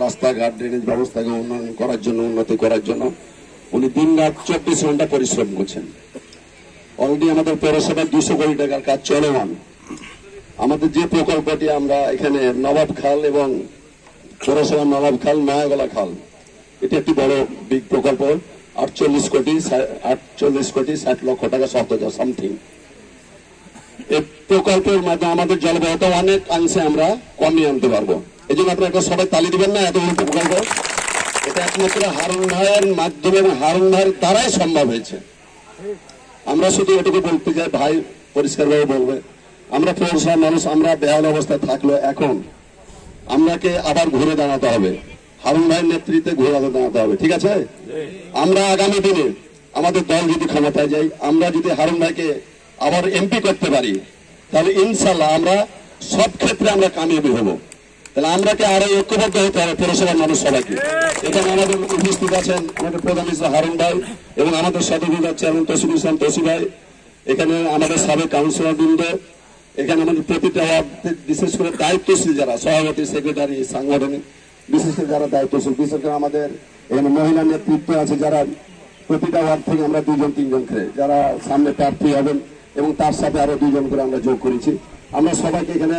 রাস্তাঘাট ড্রেনেজ ব্যবস্থাকে উন্নয়ন করার জন্য, উন্নতি করার জন্য উনি দিন রাত 24 ঘন্টা পরিশ্রম করছেন। অলরেডি আমাদের পৌরসভার 200 কোটি টাকার কাজ চলমান। আমাদের যে প্রকল্পটি আমরা এখানে নবাব খাল এবং পৌরসভার নবাব খাল, নয়াগলা খাল, এটি একটি বড় বিগ প্রকল্প। 48 কোটি 60 লক্ষ টাকা সামথিং। এই প্রকল্পের মাধ্যমে আমাদের জলবায়ুটা অনেক অংশে আমরা কমিয়ে আনতে পারবো। এই জন্য আপনারা একটা সবাই তালি দিবেন না? এত বড় প্রকল্প এটা একমাত্র হারুন ভাইয়ের মাধ্যমে এবং হারুন ভাইয়ের দ্বারাই সম্ভব হয়েছে। আমরা শুধু এটুকু বলতে চাই, ভাই পরিষ্কারভাবে বলবে, আমরা পৌরসভার মানুষ, আমরা বেহাল অবস্থায় থাকলো, এখন আমরাকে আবার ঘুরে দাঁড়াতে হবে, হারুন ভাইয়ের নেতৃত্বে ঘুরে দাঁড়াতে হবে। ঠিক আছে? আমরা আগামী দিনে আমাদের দল যদি ক্ষমতায় যাই, আমরা যদি হারুন ভাইকে আবার এমপি করতে পারি, তাহলে ইনশাল্লাহ আমরা সব ক্ষেত্রে আমরা কামিয়াবি হব। তাহলে আমরাকে আরো ঐক্যবদ্ধ হতে হবে পৌরসভার মানুষ সবাইকে। এখানে আমাদের উপস্থিত আছেন আমাদের প্রধান মিনিস্টার হারুন ভাই এবং আমাদের সদস্য চেয়ারম্যান তসিফুল ইসলাম তসি ভাই, এখানে আমাদের সাবেক কাউন্সিলর বৃন্দ, এখানে আমাদের প্রতিটা ওয়ার্ড, বিশেষ করে দায়িত্বশীল যারা সভাপতি, সেক্রেটারি, সাংগঠনিক বিশেষ করে যারা দায়িত্বশীল, বিশেষ করে আমাদের এখানে মহিলা নেতৃত্ব আছে যারা প্রতিটা ওয়ার্ড থেকে আমরা 2-3 করে যারা সামনে প্রার্থী হবেন এবং তার সাথে আরো 2 করে আমরা যোগ করেছি। আমরা সবাইকে এখানে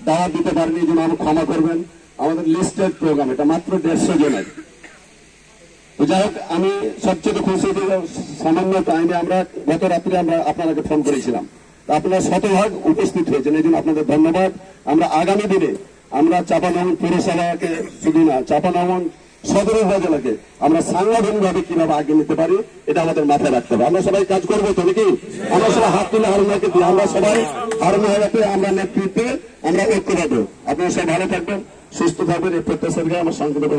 দাওয়াত দিতে পারিনি, এই জন্য আমরা ক্ষমা করবেন। আমাদের লিস্টেড প্রোগ্রাম, এটা মাত্র 150 জনের। তো যাই হোক, আমি সবচেয়ে খুশি, সামান্য টাইমে আমরা গত রাত্রে আমরা আপনাদেরকে ফোন করেছিলাম, আপনারা শতভাগ উপস্থিত হয়েছেন, এই জন্য আপনাদের ধন্যবাদ। আমরা আগামী দিনে আমরা চাঁপানগর পৌরসভাকে শুধু না, চাঁপানগর সদর উপজেলাকে আমরা সাংগঠনিকভাবে কিভাবে আগে নিতে পারি এটা আমাদের মাথায় রাখতে হবে। আমরা সবাই কাজ করবো তো নাকি? আমরা সবাই হাত তুলে হারুন ভাইকে দিই, আমরা সবাই হারুন ভাইকে আমরা নেতৃত্বে আমরা ঐক্যবদ্ধ। আপনারা সবাই ভালো থাকবেন, সুস্থ থাকবেন, এই প্রত্যাশা আমার সংক্ষিপ্ত